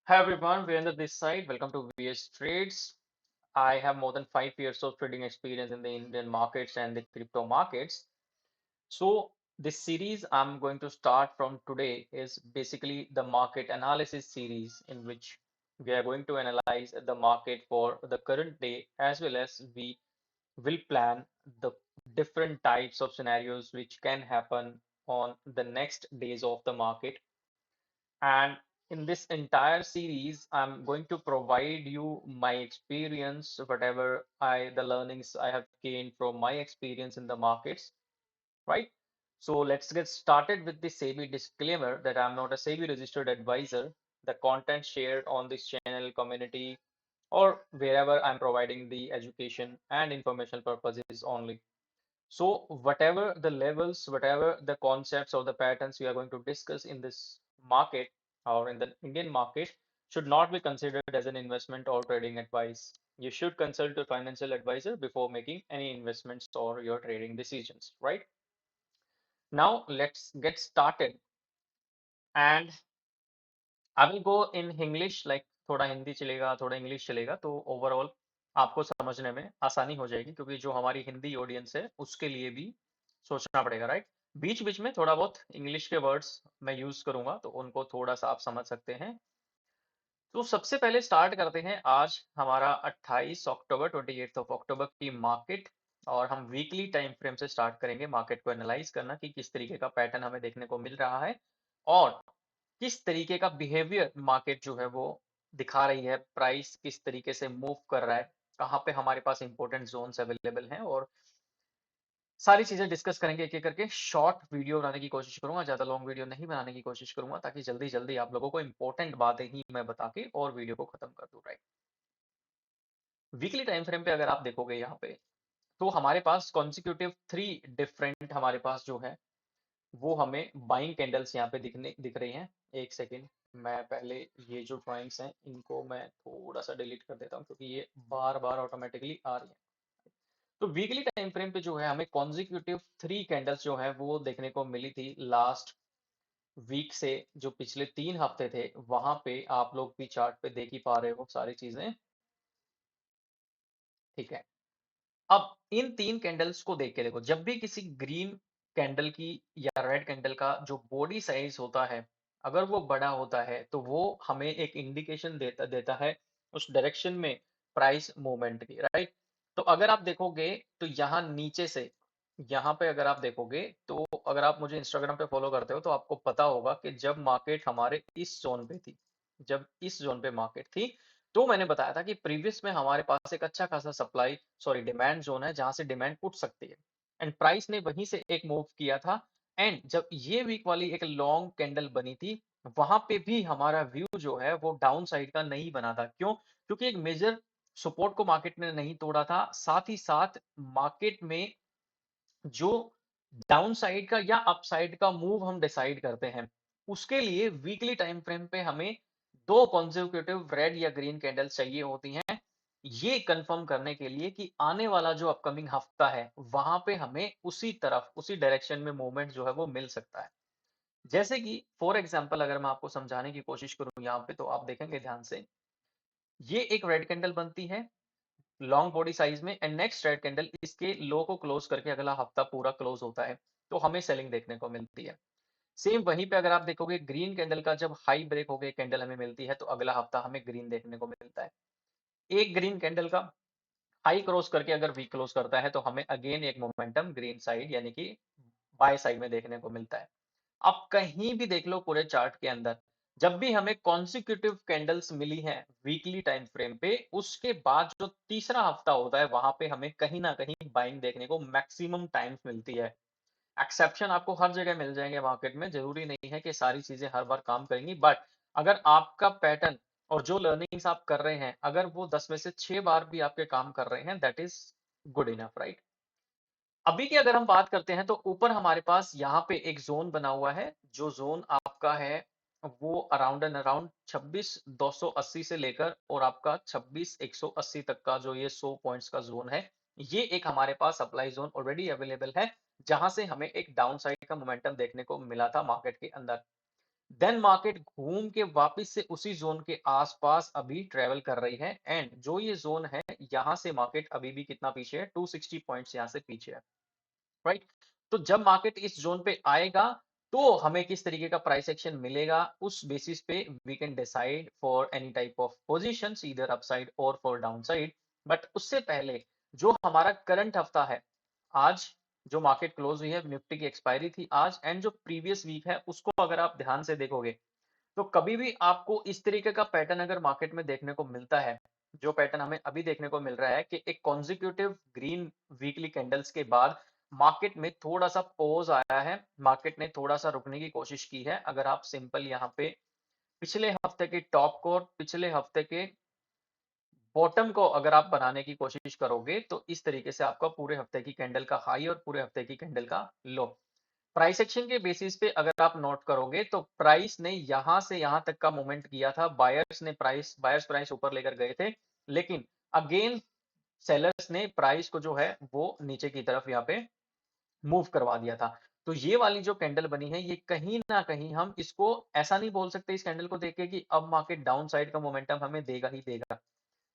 Hi everyone, Virender this side. Welcome to VS Trades. I have more than 5 years of trading experience in the Indian markets and the crypto markets. So this series I'm going to start from today is basically the market analysis series in which we are going to analyze the market for the current day as well as we will plan the different types of scenarios which can happen on the next days of the market. And in this entire series, I'm going to provide you my experience, the learnings I have gained from my experience in the markets, right? So let's get started with the SEBI disclaimer that I'm not a SEBI registered advisor. The content shared on this channel, community, or wherever I'm providing the education and informational purposes only. So whatever the levels, whatever the concepts or the patterns we are going to discuss in this market or in the Indian market should not be considered as an investment or trading advice. You should consult a financial advisor before making any investments or your trading decisions, right? Now let's get started. And I will go in English like थोड़ा हिंदी चलेगा थोड़ा English चलेगा तो overall आपको समझने में आसानी हो जाएगी क्योंकि जो हमारी हिंदी ऑडियंस है उसके लिए भी सोचना पड़ेगा राइट बीच बीच में थोड़ा बहुत इंग्लिश के वर्ड्स मैं यूज करूंगा तो उनको थोड़ा सा आप समझ सकते हैं तो सबसे पहले स्टार्ट करते हैं आज हमारा 28 अक्टूबर 28 ऑफ अक्टूबर की मार्केट और हम वीकली टाइम फ्रेम से स्टार्ट करेंगे मार्केट को एनालाइज करना कि किस तरीके का पैटर्न हमें देखने को मिल रहा है और किस तरीके का बिहेवियर मार्केट जो है वो दिखा रही है प्राइस किस तरीके से मूव कर रहा है कहाँ पे हमारे पास इंपॉर्टेंट जोन्स अवेलेबल हैं और सारी चीजें डिस्कस करेंगे एक एक करके शॉर्ट वीडियो बनाने की कोशिश करूंगा ज्यादा लॉन्ग वीडियो नहीं बनाने की कोशिश करूंगा ताकि जल्दी जल्दी आप लोगों को इंपॉर्टेंट बातें ही मैं बता के और वीडियो को खत्म कर दूं राइट वीकली टाइम फ्रेम पे अगर आप देखोगे यहाँ पे तो हमारे पास कॉन्सिक्यूटिव 3 डिफरेंट हमारे पास जो है वो हमें बाइंग कैंडल्स यहाँ पे दिख रही हैं एक सेकेंड मैं पहले ये जो ड्राइंग्स हैं इनको मैं थोड़ा सा डिलीट कर देता हूँ क्योंकि ये बार बार ऑटोमेटिकली आ रही है तो वीकली टाइम फ्रेम पे जो है हमें कॉन्जिक्यूटिव 3 कैंडल्स जो है वो देखने को मिली थी लास्ट वीक से जो पिछले 3 हफ्ते थे वहां पे आप लोग भी चार्ट पे देख ही पा रहे हो सारी चीजें ठीक है अब इन 3 कैंडल्स को देख के देखो जब भी किसी ग्रीन कैंडल की या रेड कैंडल का जो बॉडी साइज होता है अगर वो बड़ा होता है तो वो हमें एक इंडिकेशन देता देता है उस डायरेक्शन में प्राइस मूवमेंट की राइट तो अगर आप देखोगे तो यहाँ नीचे से यहाँ पे अगर आप देखोगे तो अगर आप मुझे इंस्टाग्राम पे फॉलो करते हो तो आपको पता होगा कि जब मार्केट हमारे इस जोन पे थी जब इस जोन पे मार्केट थी तो मैंने बताया था कि प्रीवियस में हमारे पास एक अच्छा खासा सप्लाई सॉरी डिमांड जोन है जहां से डिमांड उठ सकती है एंड प्राइस ने वहीं से एक मूव किया था एंड जब ये वीक वाली एक लॉन्ग कैंडल बनी थी वहां पे भी हमारा व्यू जो है वो डाउन साइड का नहीं बना था क्यों क्योंकि एक मेजर सपोर्ट को मार्केट ने नहीं तोड़ा था साथ ही साथ मार्केट में जो डाउन साइड का या अप साइड का मूव हम डिसाइड करते हैं उसके लिए वीकली टाइम फ्रेम पे हमें दो कॉन्जिक्यूटिव रेड या ग्रीन कैंडल्स चाहिए होती हैं ये कंफर्म करने के लिए कि आने वाला जो अपकमिंग हफ्ता है वहां पे हमें उसी तरफ उसी डायरेक्शन में मूवमेंट जो है वो मिल सकता है जैसे कि फॉर एग्जांपल अगर मैं आपको समझाने की कोशिश करूं यहाँ पे तो आप देखेंगे ध्यान से ये एक रेड कैंडल बनती है लॉन्ग बॉडी साइज में एंड नेक्स्ट रेड कैंडल इसके लो को क्लोज करके अगला हफ्ता पूरा क्लोज होता है तो हमें सेलिंग देखने को मिलती है सेम वहीं पे अगर आप देखोगे ग्रीन कैंडल का जब हाई ब्रेक हो गए कैंडल हमें मिलती है तो अगला हफ्ता हमें ग्रीन देखने को मिलता है एक ग्रीन कैंडल का हाई क्रॉस करके अगर वीक क्लोज करता है तो हमें अगेन एक मोमेंटम ग्रीन साइड यानी कि बाय साइड में देखने को मिलता है आप कहीं भी देख लो पूरे चार्ट के अंदर जब भी हमें कॉन्सिक्यूटिव कैंडल्स मिली हैं वीकली टाइम फ्रेम पे उसके बाद जो तीसरा हफ्ता होता है वहां पे हमें कहीं ना कहीं बाइंग देखने को मैक्सिमम टाइम्स मिलती है एक्सेप्शन आपको हर जगह मिल जाएंगे मार्केट में जरूरी नहीं है कि सारी चीजें हर बार काम करेंगी बट अगर आपका पैटर्न और जो लर्निंग्स आप कर रहे हैं अगर वो 10 में से 6 बार भी आपके काम कर रहे हैं that is good enough right अभी की अगर हम बात करते हैं तो ऊपर हमारे पास यहाँ पे एक जोन बना हुआ है जो जोन आपका है वो अराउंड एंड अराउंड 26,280 से लेकर और आपका 26,180 तक का जो ये 100 पॉइंट्स का जोन है ये एक हमारे पास सप्लाई जोन ऑलरेडी अवेलेबल है जहां से हमें एक डाउन साइड का मोमेंटम देखने को मिला था मार्केट के अंदर देन मार्केट घूम के वापस से उसी जोन के आसपास अभी ट्रेवल कर रही है एंड जो ये जोन है यहाँ से मार्केट अभी भी कितना पीछे है, 260 पॉइंट्स यहाँ से पीछे है, राइट। तो जब मार्केट इस जोन पे आएगा तो हमें किस तरीके का प्राइस एक्शन मिलेगा, उस बेसिस पे we can decide for any type of positions either upside और फॉर डाउनसाइड। बट उससे पहले जो हमारा करंट हफ्ता है, आज जो मार्केट क्लोज हुई है, निफ्टी की एक्सपायरी थी आज, एंड जो प्रीवियस वीक है उसको अगर आप ध्यान से देखोगे तो कभी भी आपको इस तरीके का पैटर्न अगर मार्केट में देखने को मिलता है, जो पैटर्न हमें अभी देखने को मिल रहा है कि एक कॉन्जिक्यूटिव ग्रीन वीकली कैंडल्स के बाद मार्केट में थोड़ा सा पॉज आया है, मार्केट ने थोड़ा सा रुकने की कोशिश की है। अगर आप सिंपल यहाँ पे पिछले हफ्ते के टॉप को और पिछले हफ्ते के बॉटम को अगर आप बनाने की कोशिश करोगे तो इस तरीके से आपका पूरे हफ्ते की कैंडल का हाई और पूरे हफ्ते की कैंडल का लो। प्राइस एक्शन के बेसिस पे अगर आप नोट करोगे तो प्राइस ने यहां से यहां तक का मूवमेंट किया था, बायर्स प्राइस ऊपर लेकर गए थे, लेकिन अगेन सेलर्स ने प्राइस को जो है वो नीचे की तरफ यहाँ पे मूव करवा दिया था। तो ये वाली जो कैंडल बनी है, ये कहीं ना कहीं हम इसको ऐसा नहीं बोल सकते इस कैंडल को देख के कि अब मार्केट डाउन साइड का मोमेंटम हमें देगा ही देगा।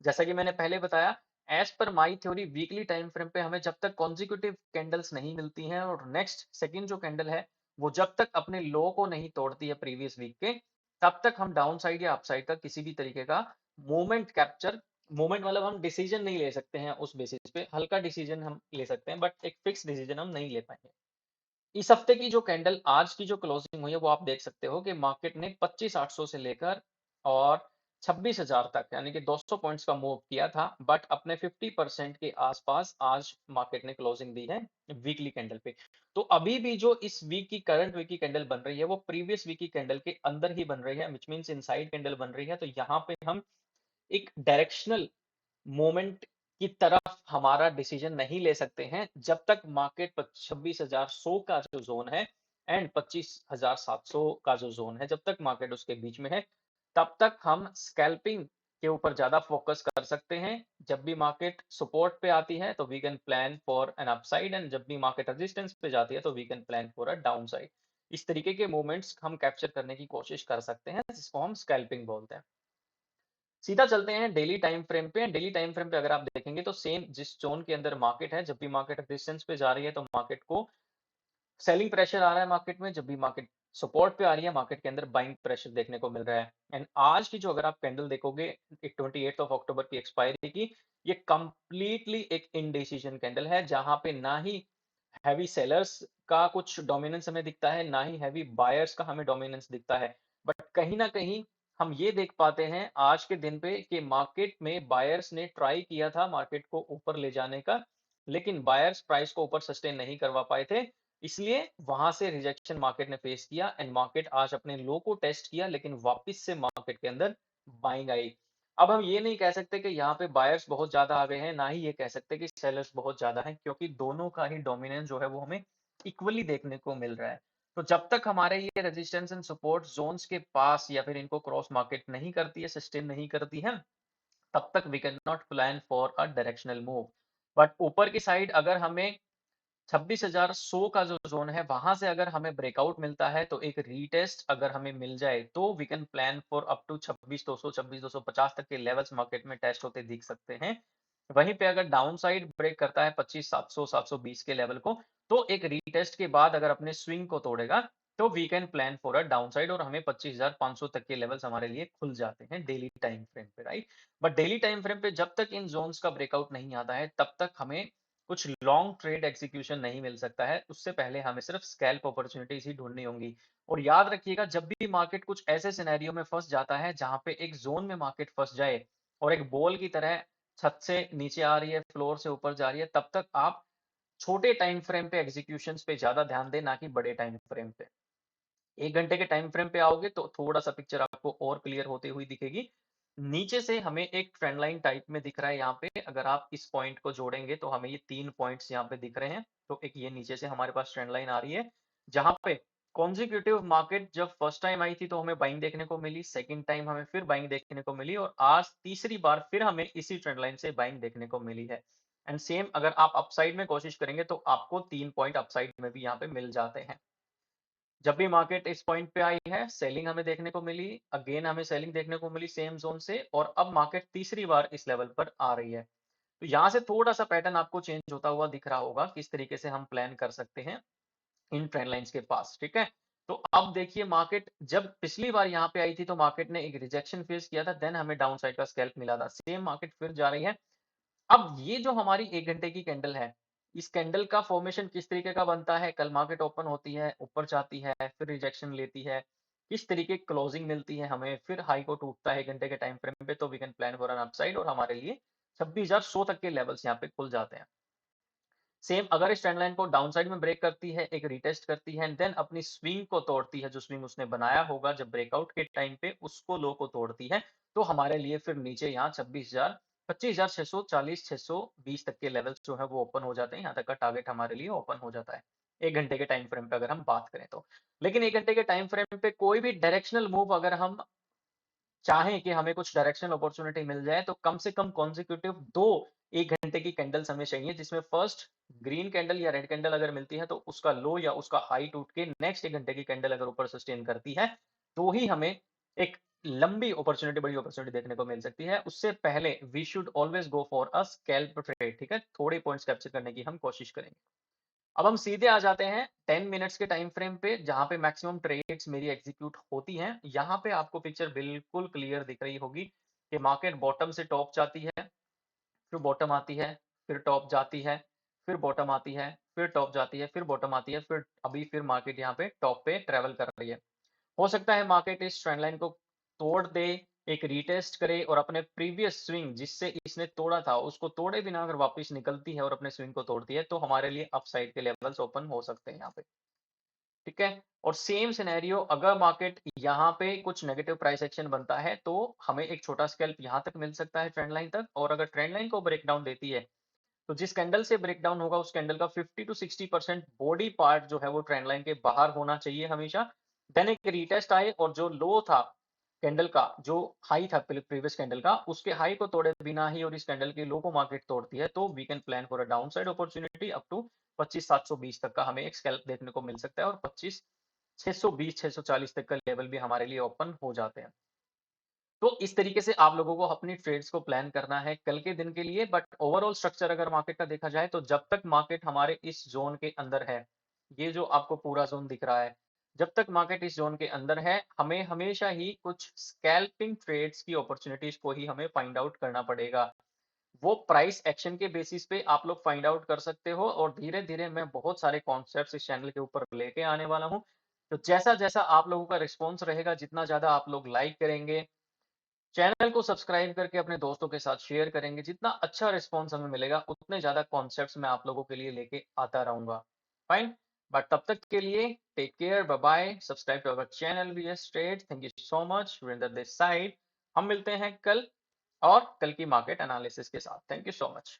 जैसा कि मैंने पहले बताया, as per my theory weekly time frame पे हमें जब तक कॉन्जिक्यूटिव कैंडल्स नहीं मिलती हैं और नेक्स्ट सेकंड जो कैंडल है वो जब तक अपने लो को नहीं तोड़ती है प्रीवियस वीक के, तब तक हम डाउन साइड या अपसाइड का किसी भी तरीके का मूवमेंट कैप्चर, मूवमेंट मतलब हम डिसीजन नहीं ले सकते हैं उस बेसिस पे, हल्का डिसीजन हम ले सकते हैं बट एक फिक्स डिसीजन हम नहीं ले पाएंगे। इस हफ्ते की जो कैंडल आज की जो क्लोजिंग हुई है वो आप देख सकते हो कि मार्केट ने 25,800 से लेकर और 26,000 तक यानी कि 200 पॉइंट्स का मूव किया था, बट अपने 50% के आसपास आज मार्केट ने क्लोजिंग दी है वीकली कैंडल पे। तो अभी भी जो इस वीक की करंट वीक की कैंडल बन रही है वो प्रीवियस वीक की कैंडल के अंदर ही बन रही है, विच मींस इनसाइड कैंडल बन रही है। तो यहाँ पे हम एक डायरेक्शनल मोमेंट की तरफ हमारा डिसीजन नहीं ले सकते हैं जब तक मार्केट 26,100 का जो जोन है एंड 25,700 का जो जोन है, जब तक मार्केट उसके बीच में है, तब तक हम स्कैल्पिंग के ऊपर ज्यादा फोकस कर सकते हैं। जब भी मार्केट सपोर्ट पे आती है तो we can plan for an upside and जब भी मार्केट रेजिस्टेंस पे जाती है तो we can plan for a down side. इस तरीके के मूवमेंट्स हम कैप्चर करने की कोशिश कर सकते हैं जिसको हम स्कैल्पिंग बोलते हैं। सीधा चलते हैं डेली टाइम फ्रेम पे। डेली टाइम फ्रेम पे अगर आप देखेंगे तो सेम जिस जोन के अंदर मार्केट है, जब भी मार्केट रेजिस्टेंस पे जा रही है तो मार्केट को सेलिंग प्रेशर आ रहा है मार्केट में, जब भी मार्केट सपोर्ट पे आ रही है मार्केट के अंदर बाइंग प्रेशर देखने को मिल रहा है। एंड आज की जो अगर आप कैंडल देखोगे 28 अक्टूबर की एक्सपायरी की, ये कंप्लीटली एक इनडिसीजन कैंडल है जहां पे ना ही हैवी सेलर्स का कुछ डोमिनेंस हमें दिखता है, ना ही हैवी बायर्स का हमें डोमिनेंस दिखता है। बट कहीं ना कहीं हम ये देख पाते हैं आज के दिन पे कि मार्केट में बायर्स ने ट्राई किया था मार्केट को ऊपर ले जाने का, लेकिन बायर्स प्राइस को ऊपर सस्टेन नहीं करवा पाए थे, इसलिए वहां से रिजेक्शन मार्केट ने फेस किया एंड मार्केट आज अपने लो को टेस्ट किया, लेकिन वापस से मार्केट के अंदर बाइंग आई। अब हम ये नहीं कह सकते कि यहाँ पे बायर्स बहुत ज्यादा आ गए हैं, ना ही ये कह सकते कि सेलर्स बहुत ज्यादा हैं, क्योंकि दोनों का ही डोमिनेंस जो है वो हमें इक्वली देखने को मिल रहा है। तो जब तक हमारे ये रेजिस्टेंस एंड सपोर्ट जोन्स के पास या फिर इनको क्रॉस मार्केट नहीं करती है, सस्टेन नहीं करती है, तब तक we can not plan for a directional move. But ऊपर की साइड अगर हमें 26,100 का जो जोन है वहां से अगर हमें ब्रेकआउट मिलता है तो एक रीटेस्ट अगर हमें मिल जाए तो we can plan for up to 26,200 26,250 तक के लेवल्स मार्केट में टेस्ट होते दिख सकते हैं। वहीं पे अगर डाउन साइड ब्रेक करता है 25,700 720 के लेवल को, तो एक रीटेस्ट के बाद अगर अपने स्विंग को तोड़ेगा तो we can plan for a down side और हमें 25,500 तक के लेवल्स हमारे लिए खुल जाते हैं डेली टाइम फ्रेम पे, right. But daily time frame पे जब तक इन जोन्स का ब्रेकआउट नहीं आता है तब तक हमें कुछ लॉन्ग ट्रेड एग्जीक्यूशन नहीं मिल सकता है। उससे पहले हमें सिर्फ स्कैल्प अपॉर्चुनिटीज ही ढूंढनी होंगी। और याद रखिएगा, जब भी मार्केट कुछ ऐसे सिनेरियो में फंस जाता है जहां पे एक जोन में मार्केट फंस जाए और एक बॉल की तरह छत से नीचे आ रही है, फ्लोर से ऊपर जा रही है, तब तक आप छोटे टाइम फ्रेम पे एग्जीक्यूशन पे ज्यादा ध्यान दें, ना कि बड़े टाइम फ्रेम पे। 1 घंटे के टाइम फ्रेम पे आओगे तो थोड़ा सा पिक्चर आपको और क्लियर होती हुई दिखेगी। नीचे से हमें एक ट्रेंड लाइन टाइप में दिख रहा है यहाँ पे, अगर आप इस पॉइंट को जोड़ेंगे तो हमें ये 3 पॉइंट्स यहाँ पे दिख रहे हैं। तो एक ये नीचे से हमारे पास ट्रेंड लाइन आ रही है जहां पे कॉन्जिक्यूटिव मार्केट जब फर्स्ट टाइम आई थी तो हमें बाइंग देखने को मिली, सेकंड टाइम हमें फिर बाइंग देखने को मिली और आज तीसरी बार फिर हमें इसी ट्रेंड लाइन से बाइंग देखने को मिली है। एंड सेम अगर आप अपसाइड में कोशिश करेंगे तो आपको 3 पॉइंट अपसाइड में भी यहाँ पे मिल जाते हैं। जब भी मार्केट इस पॉइंट पे आई है, सेलिंग हमें देखने को मिली, अगेन हमें सेलिंग देखने को मिली सेम जोन से, और अब मार्केट तीसरी बार इस लेवल पर आ रही है। तो यहाँ से थोड़ा-सा पैटर्न आपको चेंज होता हुआ दिख रहा होगा, किस तरीके से हम प्लान कर सकते हैं इन ट्रेंड लाइन्स के पास, ठीक है? तो अब देखिए मार्केट जब पिछली बार यहाँ पे आई थी तो मार्केट ने एक रिजेक्शन फेस किया था, देन हमें डाउन साइड का स्कैल्प मिला था। सेम मार्केट फिर जा रही है। अब ये जो हमारी 1 घंटे की कैंडल है, इस कैंडल का फॉर्मेशन किस तरीके का बनता है, कल मार्केट ओपन होती है, ऊपर जाती है, फिर रिजेक्शन लेती है, किस तरीके की क्लोजिंग मिलती है हमें, फिर हाई को टूटता है 1 घंटे के टाइम फ्रेम पे, तो we can plan for an upside और हमारे लिए 26,100 तक के लेवल्स यहाँ पे खुल जाते हैं। सेम अगर इस ट्रेंड लाइन को डाउन साइड में ब्रेक करती है, एक रीटेस्ट करती है, एंड देन अपनी स्विंग को तोड़ती है, जो स्विंग उसने बनाया होगा जब ब्रेकआउट के टाइम पे उसको लो को तोड़ती है, तो हमारे लिए फिर नीचे यहाँ 25,640, 620 तक के लेवल्स जो है वो ओपन हो जाते हैं। यहाँ तक का टारगेट हमारे लिए ओपन हो जाता है 1 घंटे के टाइम फ्रेम पे अगर हम बात करें तो। लेकिन 1 घंटे के टाइम फ्रेम पे कोई भी डायरेक्शनल मूव अगर हम चाहें कि हमें कुछ डायरेक्शनल अपॉर्चुनिटी मिल जाए, तो कम से कम कॉन्सेक्यूटिव 2 1 घंटे की कैंडल्स हमें चाहिए, जिसमें फर्स्ट ग्रीन कैंडल या रेड कैंडल अगर मिलती है, तो उसका लो या उसका हाई टूट के नेक्स्ट 1 घंटे की कैंडल अगर ऊपर सस्टेन करती है, तो ही हमें एक लंबी अपॉर्चुनिटी, बड़ी अपॉर्चुनिटी देखने को मिल सकती है। उससे पहले we should always go for a scalp trade, ठीक है? थोड़े पॉइंट्स कैप्चर करने की हम कोशिश करेंगे। अब हम सीधे आ जाते हैं 10 मिनट्स के टाइम फ्रेम पे, जहाँ पे मैक्सिमम ट्रेड्स मेरी एग्जीक्यूट होती हैं। यहाँ पे आपको पिक्चर बिल्कुल क्लियर दिख रही होगी कि मार्केट बॉटम से टॉप जाती है, फिर बॉटम आती है, फिर टॉप जाती है, फिर बॉटम आती है, फिर टॉप जाती है, फिर बॉटम आती है, फिर अभी फिर मार्केट यहाँ पे टॉप पे ट्रेवल कर रही है। हो सकता है मार्केट इस ट्रेंड लाइन को तोड़ दे, एक रीटेस्ट करे और अपने प्रीवियस स्विंग जिससे इसने तोड़ा था, उसको तोड़े बिना अगर वापस निकलती है और अपने स्विंग को तोड़ती है, तो हमारे लिए अपसाइड के लेवल्स ओपन हो सकते हैं यहाँ पे, ठीक है? और सेम सिनेरियो अगर मार्केट यहाँ पे कुछ नेगेटिव प्राइस एक्शन बनता है, तो हमें एक छोटा स्कैल्प यहाँ तक मिल सकता है ट्रेंड लाइन तक, और अगर ट्रेंड लाइन को ब्रेक डाउन देती है, तो जिस कैंडल से ब्रेक डाउन होगा उस कैंडल का 50 टू 60% बॉडी पार्ट जो है वो ट्रेंड लाइन के बाहर होना चाहिए हमेशा। देन एक रीटेस्ट आए और जो लो था कैंडल का, जो हाई था प्रीवियस कैंडल का, उसके हाई को तोड़े बिना ही और इस कैंडल के लो को मार्केट तोड़ती है, तो we can plan for a down side opportunity up to 25,720 तक का हमें एक स्कैल्प देखने को मिल सकता है, और 25,620, 640 तक का लेवल भी हमारे लिए ओपन हो जाते हैं। तो इस तरीके से आप लोगों को अपनी ट्रेड्स को प्लान करना है कल के दिन के लिए, बट ओवरऑल स्ट्रक्चर अगर मार्केट का देखा जाए, तो जब तक मार्केट हमारे इस जोन के अंदर है, ये जो आपको पूरा जोन दिख रहा है, जब तक मार्केट इस जोन के अंदर है, हमें हमेशा ही कुछ स्कैल्पिंग ट्रेड्स की अपॉर्चुनिटीज को ही हमें फाइंड आउट करना पड़ेगा। वो प्राइस एक्शन के बेसिस पे आप लोग फाइंड आउट कर सकते हो, और धीरे-धीरे मैं बहुत सारे कॉन्सेप्ट्स इस चैनल के ऊपर लेके आने वाला हूँ। तो जैसा-जैसा आप लोगों का रिस्पॉन्स रहेगा, जितना ज़्यादा आप लोग लाइक करेंगे, चैनल को सब्सक्राइब करके अपने दोस्तों के साथ शेयर करेंगे, जितना अच्छा रिस्पॉन्स हमें मिलेगा, उतने ज़्यादा कॉन्सेप्ट्स मैं आप लोगों के लिए लेके आता रहूँगा। फाइन? बट तब तक के लिए take care, bye bye, subscribe to our channel VS trade. Thank you so much, Virendra this side. हम मिलते हैं कल और कल की मार्केट एनालिसिस के साथ। Thank you so much.